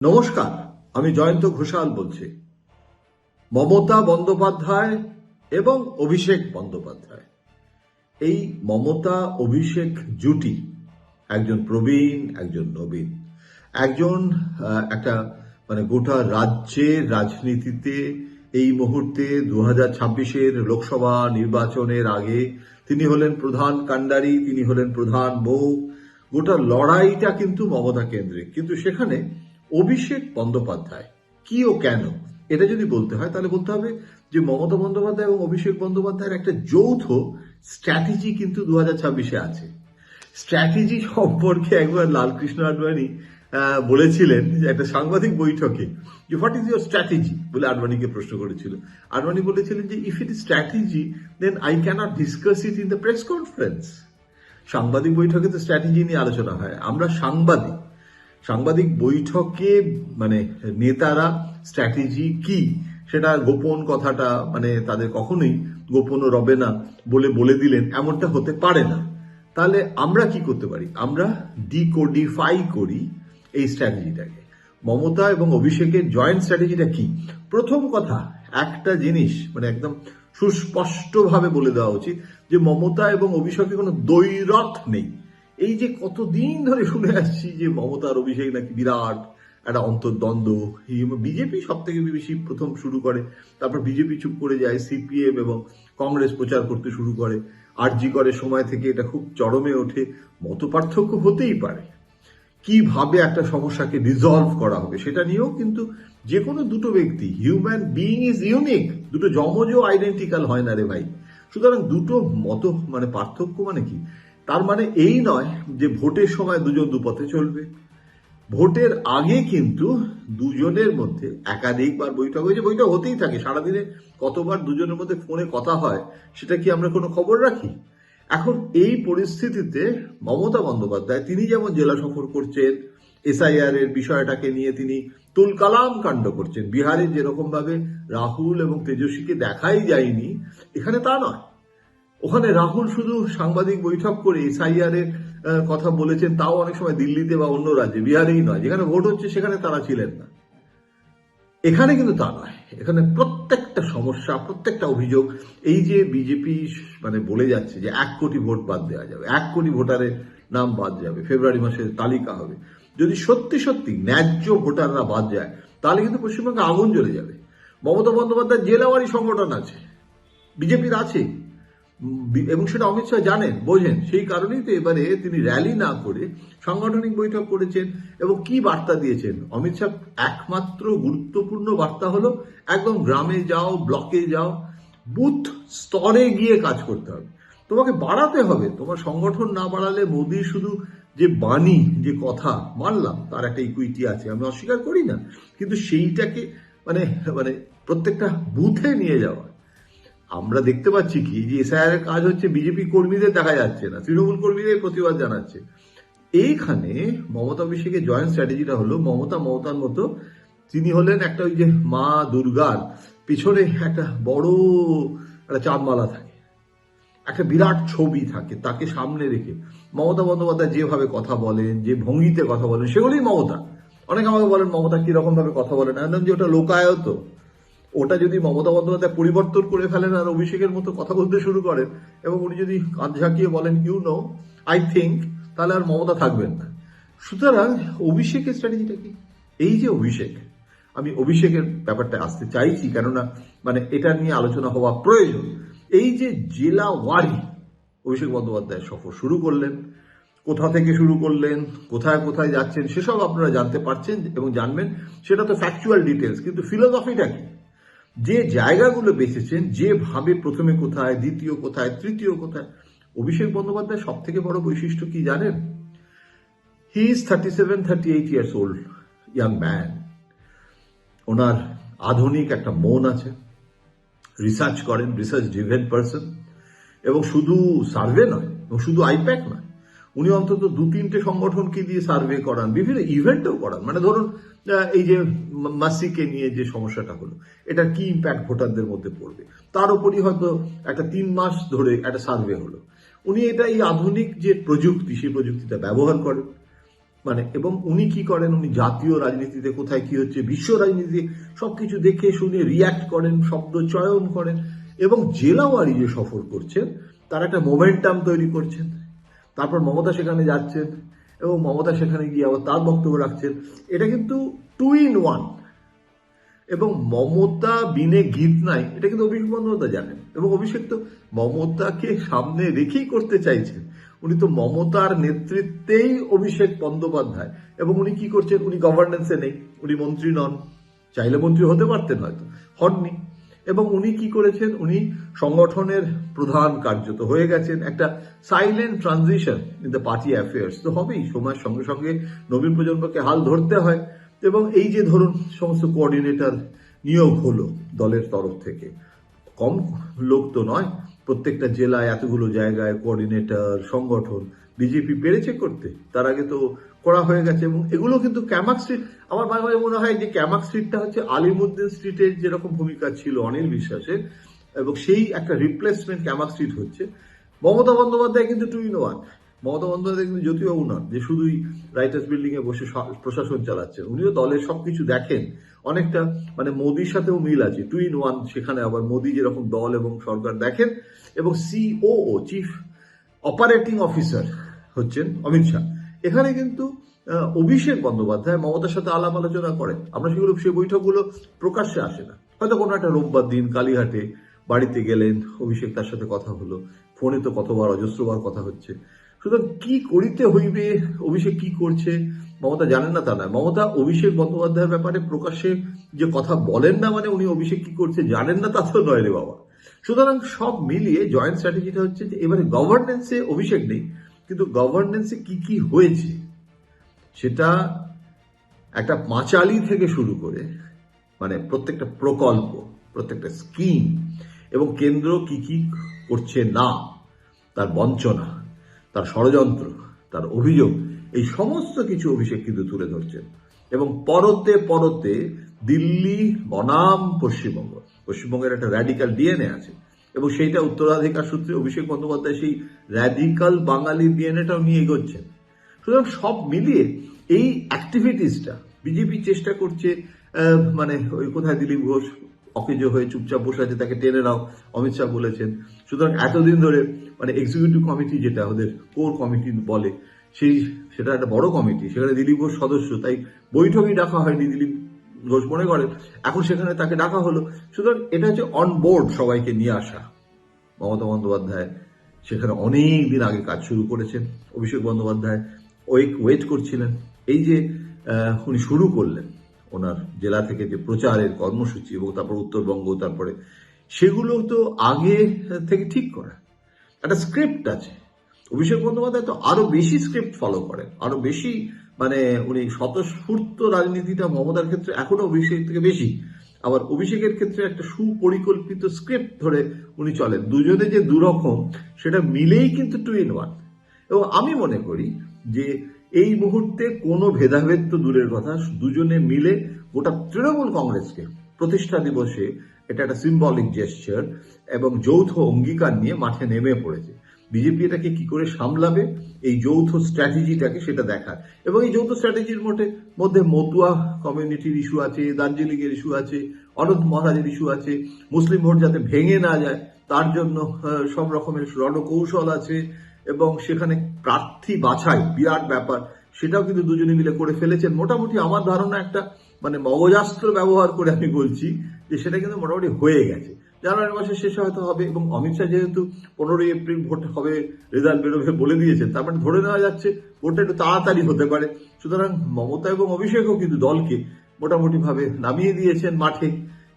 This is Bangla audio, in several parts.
নমস্কার, আমি জয়ন্ত ঘোষাল বলছি। মমতা বন্দ্যোপাধ্যায় এবং অভিষেক বন্দ্যোপাধ্যায়, এই মমতা অভিষেক জুটি, একজন প্রবীণ, একজন নবীন, একজন একটা গোটা রাজ্যের রাজনীতিতে এই মুহূর্তে 2026-এর লোকসভা নির্বাচনের আগে তিনি হলেন প্রধান কাণ্ডারি, তিনি হলেন প্রধান মুখ। গোটা লড়াইটা কিন্তু মমতা কেন্দ্রিক, কিন্তু সেখানে অভিষেক বন্দ্যোপাধ্যায় কি ও কেন, এটা যদি বলতে হয় তাহলে বলতে হবে যে মমতা বন্দ্যোপাধ্যায় এবং অভিষেক বন্দ্যোপাধ্যায়ের একটা যৌথ স্ট্র্যাটেজি কিন্তু 2026-এ আছে। স্ট্র্যাটেজি সম্পর্কে একবার লালকৃষ্ণ আডবাণী বলেছিলেন যে একটা সাংবাদিক বৈঠকে, যে হোয়াট ইজ ইউর স্ট্র্যাটেজি বলে আডবাণীকে প্রশ্ন করেছিল। আডবাণী বলেছিলেন যে if it is strategy then I cannot discuss it in the press conference. সাংবাদিক বৈঠকে তো স্ট্র্যাটেজি নিয়ে আলোচনা হয়, আমরা সাংবাদিক বৈঠকে নেতারা স্ট্র্যাটেজি কি সেটা গোপন কথাটা তাদের কখনোই গোপনও রবে না বলে দিলেন, এমনটা হতে পারে না। তাহলে আমরা কি করতে পারি? আমরা ডিকোডিফাই করি এই স্ট্র্যাটেজিটাকে। মমতা এবং অভিষেকের জয়েন্ট স্ট্র্যাটেজিটা কি? প্রথম কথা, একটা জিনিস একদম সুস্পষ্টভাবে বলে দেওয়া উচিত যে মমতা এবং অভিষেকের কোনো দ্বৈরথ নেই। এই যে কতদিন ধরে শুনে আসছি যে মমতা আর অভিষেক নাকি বিরাট একটা অন্তর্দ্বন্দ্ব, বিজেপি সব থেকে বেশি প্রথম শুরু করে, তারপর বিজেপি চুপ করে যায়, সিপিএম এবং কংগ্রেস প্রচার করতে শুরু করে, আরজি করে সময় থেকে এটা খুব চরমে ওঠে। মত পার্থক্য হতেই পারে, কিভাবে একটা সমস্যাকে রিজলভ করা হবে সেটা নিয়েও, কিন্তু যে কোনো দুটো ব্যক্তি, হিউম্যান বিইং ইজ ইউনিক, দুটো যমজও আইডেন্টিক্যাল হয় না রে ভাই। সুতরাং দুটো মত পার্থক্য কি? তার এই নয় যে ভোটের সময় দুজন দুপথে চলবে। ভোটের আগে কিন্তু দুজনের মধ্যে একাধিকবার বৈঠক হয়েছে, বৈঠক হতেই থাকে। সারাদিনে কতবার দুজনের মধ্যে ফোনে কথা হয় সেটা কি আমরা কোনো খবর রাখি? এখন এই পরিস্থিতিতে মমতা বন্দ্যোপাধ্যায় তিনি যেমন জেলা সফর করছেন, এসআইআর এর বিষয়টাকে নিয়ে তিনি তুলকালাম কাণ্ড করছেন। বিহারে যেরকম ভাবে রাহুল এবং তেজস্বীকে দেখাই যায়নি, এখানে তা নয়। ওখানে রাহুল শুধু সাংবাদিক বৈঠক করে এসআইআর এর কথা বলেছেন, তাও অনেক সময় দিল্লিতে বা অন্য রাজ্যে, বিহারেই নয়, যেখানে ভোট হচ্ছে সেখানে তারা ছিলেন না। এখানে কিন্তু তা নয়, এখানে প্রত্যেকটা সমস্যা, প্রত্যেকটা অভিযোগ, এই যে বিজেপি বলে যাচ্ছে যে 1 কোটি ভোট বাদ দেওয়া যাবে, 1 কোটি ভোটারের নাম বাদ যাবে, ফেব্রুয়ারি মাসে তালিকা হবে, যদি সত্যি সত্যি ন্যায্য ভোটাররা বাদ যায় তাহলে কিন্তু পশ্চিমবঙ্গে আগুন জ্বলে যাবে। মমতা বন্দ্যোপাধ্যায় জেলাওয়ারি সংগঠন আছে, বিজেপির আছে, এবং সেটা অমিত শাহ জানেন, বোঝেন। সেই কারণেই তো এবারে তিনি র্যালি না করে সাংগঠনিক বৈঠক করেছেন। এবং কি বার্তা দিয়েছেন অমিত শাহ? একমাত্র গুরুত্বপূর্ণ বার্তা হলো একদম গ্রামে যাও, ব্লকে যাও, বুথ স্তরে গিয়ে কাজ করতে হবে, তোমাকে বাড়াতে হবে। তোমার সংগঠন না বাড়ালে মোদির শুধু যে বাণী, যে কথা, মানলাম তার একটা ইকুইটি আছে, আমি অস্বীকার করি না, কিন্তু সেইটাকে প্রত্যেকটা বুথে নিয়ে যাওয়া। আমরা দেখতে পাচ্ছি কি যে এসআইআর এর কাজ হচ্ছে, বিজেপি কর্মীদের দেখা যাচ্ছে না, তৃণমূল কর্মীদের প্রতিবাদ জানাচ্ছে। এইখানে মমতা অভিষেকের জয়েন্ট স্ট্র্যাটেজিটা হলো, মমতার মতো তিনি হলেন একটা ওই যে মা দুর্গার পিছনে একটা বড় একটা চাঁদমালা থাকে, একটা বিরাট ছবি থাকে, তাকে সামনে রেখে মমতা বন্দ্যোপাধ্যায় যেভাবে কথা বলেন, যে ভঙ্গিতে কথা বলেন, সেগুলোই মমতা। অনেকে আমাকে বলেন মমতা কিরকম ভাবে কথা বলেন, যে ওটা লোকায়ত। ওটা যদি মমতা বন্দ্যোপাধ্যায় পরিবর্তন করে ফেলেন আর অভিষেকের মতো কথা বলতে শুরু করেন, এবং উনি যদি কাঁধ ঝাঁকিয়ে বলেন আই থিঙ্ক, তাহলে আর মমতা থাকবেন না। সুতরাং অভিষেকের স্ট্র্যাটেজিটা কি? এই যে অভিষেক, আমি অভিষেকের ব্যাপারটা আসতে চাইছি, কেননা এটা নিয়ে আলোচনা হওয়া প্রয়োজন। এই যে জেলা ওয়ারি অভিষেক বন্দ্যোপাধ্যায় সফর শুরু করলেন, কোথা থেকে শুরু করলেন, কোথায় কোথায় যাচ্ছেন সেসব আপনারা জানতে পারছেন এবং জানবেন, সেটা তো ফ্যাকচুয়াল ডিটেলস। কিন্তু ফিলোসফিটা কি? যে জায়গাগুলো বেঁচেছেন, যেভাবে প্রথমে কোথায়, দ্বিতীয় কোথায়, তৃতীয় কোথায়। অভিষেক বন্দ্যোপাধ্যায় সব থেকে বড় বৈশিষ্ট্য কি জানেন? He is 37-38 years old young man. ওনার আধুনিক একটা মন আছে, রিসার্চ করেন, রিসার্চ ড্রিভেন পার্সন, এবং শুধু সার্ভে নয়, এবং শুধু আইপ্যাক নয়, উনি অন্তত 2-3টে সংগঠনকে দিয়ে সার্ভে করান, বিভিন্ন ইভেন্টও করান। ধরুন এই যে মাসিকে নিয়ে যে সমস্যাটা হলো, এটা কি ইম্প্যাক্ট ভোটারদের মধ্যে পড়বে, তার উপরই হয়তো একটা 3 মাস ধরে একটা সার্ভে হলো। উনি এটা, এই আধুনিক যে প্রযুক্তি, সেই প্রযুক্তিটা ব্যবহার করেন। মানে এবং উনি কি করেন, উনি জাতীয় রাজনীতিতে কোথায় কি হচ্ছে, বিশ্ব রাজনীতিতে সবকিছু দেখে শুনে রিয়াক্ট করেন, শব্দ চয়ন করেন এবং জেলাওয়ারি যে সফর করছেন তার একটা মোমেন্টাম তৈরি করছেন। তারপর মমতা সেখানে যাচ্ছেন এবং মমতা সেখানে গিয়ে আবার তার বক্তব্য রাখছেন। এটা কিন্তু 2 in 1। এবং মমতা বিনে গীত নাই, এটা কিন্তু অভিষেক বন্দ্যোপাধ্যায় জানেন। এবং অভিষেক তো মমতাকে সামনে রেখেই করতে চাইছেন। উনি তো মমতার নেতৃত্বেই অভিষেক বন্দ্যোপাধ্যায়। এবং উনি কি করছেন, উনি গভর্নেন্সে নেই, উনি মন্ত্রী নন, চাইলে মন্ত্রী হতে পারতেন, হয়তো হননি। এবং উনি কি করেছেন, উনি সংগঠনের প্রধান কার্যত হয়ে গেছেন। একটা silent transition in the party affairs তো হবেই, সময়ের সঙ্গে সঙ্গে নবীন প্রজন্মকে হাল ধরতে হয়। এবং এই যে ধরুন সমস্ত কোঅর্ডিনেটর নিয়োগ হলো দলের তরফ থেকে, কম লোক তো নয়, প্রত্যেকটা জেলায় এতগুলো জায়গায় কোঅর্ডিনেটর সংগঠন বিজেপি পেরেছে করতে, তার আগে তো করা হয়ে গেছে। এবং এগুলো কিন্তু ক্যামাক স্ট্রিট, আমার মাঝে মাঝে মনে হয় যে ক্যামাক স্ট্রিটটা হচ্ছে আলিমুদ্দিন স্ট্রিটের যেরকম ভূমিকা ছিল অনিল বিশ্বাসের, এবং সেই একটা রিপ্লেসমেন্ট ক্যামাক স্ট্রিট হচ্ছে। মমতা বন্দ্যোপাধ্যায় কিন্তু 2 in 1। মমতা বন্দ্যোপাধ্যায় কিন্তু জ্যোতিবাবু নন যে শুধুই রাইটার্স বিল্ডিং এ বসে প্রশাসন চালাচ্ছেন, উনিও দলের সবকিছু দেখেন। অনেকটা মানে মোদির সাথেও মিল আছে, 2 in 1। সেখানে আবার মোদি যেরকম দল এবং সরকার দেখেন, এবং COO চিফ অপারেটিং অফিসার হচ্ছেন অমিত শাহ। এখানে কিন্তু অভিষেক বন্দ্যোপাধ্যায় মমতার সাথে আলাপ আলোচনা করেন। আমরা সেগুলো, সেই বৈঠকগুলো প্রকাশ্যে আসে না। হয়তো কোনো একটা রোববার দিন কালীঘাটে বাড়িতে গেলেন, অভিষেক তার সাথে কথা হলো, ফোনে তো কতবার অজস্রবার কথা হচ্ছে। সুতরাং কি করিতে হইবে, অভিষেক কি করছে মমতা জানেন না তা নয়। মমতা অভিষেক বন্দ্যোপাধ্যায়ের ব্যাপারে প্রকাশ্যে যে কথা বলেন না মানে উনি অভিষেক কি করছে জানেন না তা তো নয় রে বাবা। সুতরাং সব মিলিয়ে জয়েন্ট স্ট্র্যাটেজিটা হচ্ছে যে এবারে গভর্নেন্সে অভিষেক নেই, কিন্তু গভর্নেন্সে কি কি হয়েছে সেটা একটা পাঁচালি থেকে শুরু করে মানে প্রত্যেকটা প্রকল্প, প্রত্যেকটা স্কিম, এবং কেন্দ্র কি কি করছে না, তার বঞ্চনা, তার ষড়যন্ত্র, তার অভিযোগ, এই সমস্ত কিছু অভিষেক কিন্তু তুলে ধরছেন। এবং পরতে পরতে দিল্লি বনাম পশ্চিমবঙ্গ, পশ্চিমবঙ্গের একটা র্যাডিক্যাল ডিএনএ আছে এবং সেইটা উত্তরাধিকার সূত্রে অভিষেক বন্দ্যোপাধ্যায় সেই র্যাডিক্যাল বাঙালি ডিএনএটাও নিয়ে এগোচ্ছেন। সুতরাং সব মিলিয়ে এই অ্যাক্টিভিটিসটা বিজেপি চেষ্টা করছে, মানে ওই কোথায় দিলীপ ঘোষ অকেজো হয়ে চুপচাপ বসে আছে, তাকে টেনে নাও, অমিত শাহ বলেছেন। সুতরাং এতদিন ধরে মানে এক্সিকিউটিভ কমিটি যেটা ওদের কোর কমিটি বলে, সেটা একটা বড় কমিটি, সেখানে দিলীপ ঘোষ সদস্য, তাই বৈঠকই ডাকা হয়নি দিলীপ ঘোষ মনে করেন, এখন সেখানে তাকে ডাকা হলো। সুতরাং এটা হচ্ছে অন বোর্ড সবাইকে নিয়ে আসা। মমতা বন্দ্যোপাধ্যায় সেখানে অনেক দিন আগে কাজ শুরু করেছেন, অভিষেক বন্দ্যোপাধ্যায় ওয়েট করছিলেন। এই যে উনি শুরু করলেন ওনার জেলা থেকে যে প্রচারের কর্মসূচি এবং তারপর উত্তরবঙ্গ, তারপরে সেগুলো তো আগে থেকে ঠিক করা একটা স্ক্রিপ্ট আছে। অভিষেক বন্দ্যোপাধ্যায় তো আরো বেশি স্ক্রিপ্ট ফলো করেন, আরো বেশি মানে উনি স্বতঃস্ফূর্ত রাজনীতিটা মমতার ক্ষেত্রে এখনো অভিষেক থেকে বেশি। আবার অভিষেকের ক্ষেত্রে একটা সুপরিকল্পিত স্ক্রিপ্ট ধরে উনি চলেন। দুজনে যে দুরকম সেটা মিলেই কিন্তু 2 in 1। এবং আমি মনে করি যে এই মুহূর্তে কোনো ভেদাভেদ তো দূরের কথা, দুজনে মিলে গোটা তৃণমূল কংগ্রেসকে প্রতিষ্ঠা দিবসে এটা একটা সিম্বলিক জেস্চার এবং যৌথ অঙ্গীকার নিয়ে মাঠে নেমে পড়েছে। বিজেপি এটাকে কি করে সামলাবে, এই যৌথ স্ট্র্যাটেজিটাকে সেটা দেখার। এবং এই যৌথ স্ট্র্যাটেজির মধ্যে মতুয়া কমিউনিটির ইস্যু আছে, দার্জিলিং এর ইস্যু আছে, অনন্ত মহারাজের ইস্যু আছে, মুসলিম ভোট যাতে ভেঙে না যায় তার জন্য সব রকমের রণকৌশল আছে, এবং সেখানে প্রার্থী বাছাই বিরাট ব্যাপার, সেটাও কিন্তু দুজনে মিলে করে ফেলেছেন। মোটামুটি আমার ধারণা একটা মানে মগজাস্ত্র ব্যবহার করে আমি বলছি যে সেটা কিন্তু মোটামুটি হয়ে গেছে। জানুয়ারি মাসের শেষে হয়তো হবে, এবং অমিত শাহ যেহেতু 15ই এপ্রিল ভোট হবে, রেজাল্ট বেরোবে বলে দিয়েছেন, তার মানে ধরে নেওয়া যাচ্ছে ভোটটা একটু তাড়াতাড়ি হতে পারে। সুতরাং মমতা এবং অভিষেকও কিন্তু দলকে মোটামুটি ভাবে নামিয়ে দিয়েছেন মাঠে।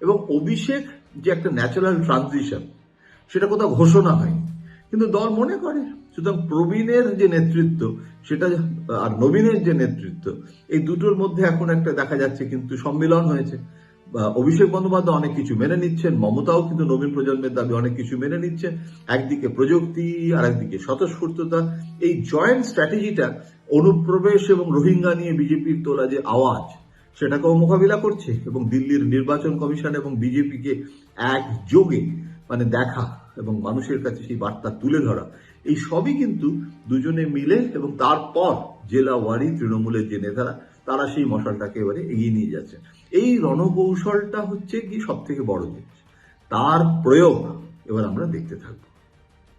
এবং অভিষেক যে একটা ন্যাচারাল ট্রানজিশন সেটা কোথাও ঘোষণা হয়নি, কিন্তু দল মনে করে। সুতরাং প্রবীণের যে নেতৃত্ব সেটা আর নবীনের যে নেতৃত্ব, এই দুটোর মধ্যে এখন একটা দেখা যাচ্ছে কিন্তু সম্মিলন হয়েছে। অভিষেক বন্দ্যোপাধ্যায় অনেক কিছু মেনে নিচ্ছেন, মমতাও কিন্তু নবীন প্রজন্মের দাবি অনেক কিছু মেনে নিচ্ছেন। একদিকে প্রযুক্তি আর একদিকে স্বতঃস্ফূর্ততা, এই জয়েন্ট স্ট্র্যাটেজিটা অনুপ্রবেশ এবং রোহিঙ্গা নিয়ে বিজেপির তোলা যে আওয়াজ সেটাকেও মোকাবিলা করছে, এবং দিল্লির নির্বাচন কমিশন এবং বিজেপিকে একযোগে মানে দেখা এবং মানুষের কাছে সেই বার্তা তুলে ধরা, এই সবই কিন্তু দুজনে মিলে, এবং তারপর জেলা ওয়ারি তৃণমূলের যে নেতারা তারা সেই মশালটাকে এবারে এগিয়ে নিয়ে যাচ্ছে। এই রণকৌশলটা হচ্ছে কি সব থেকে বড় জিনিস, তার প্রয়োগ এবার আমরা দেখতে থাকবো।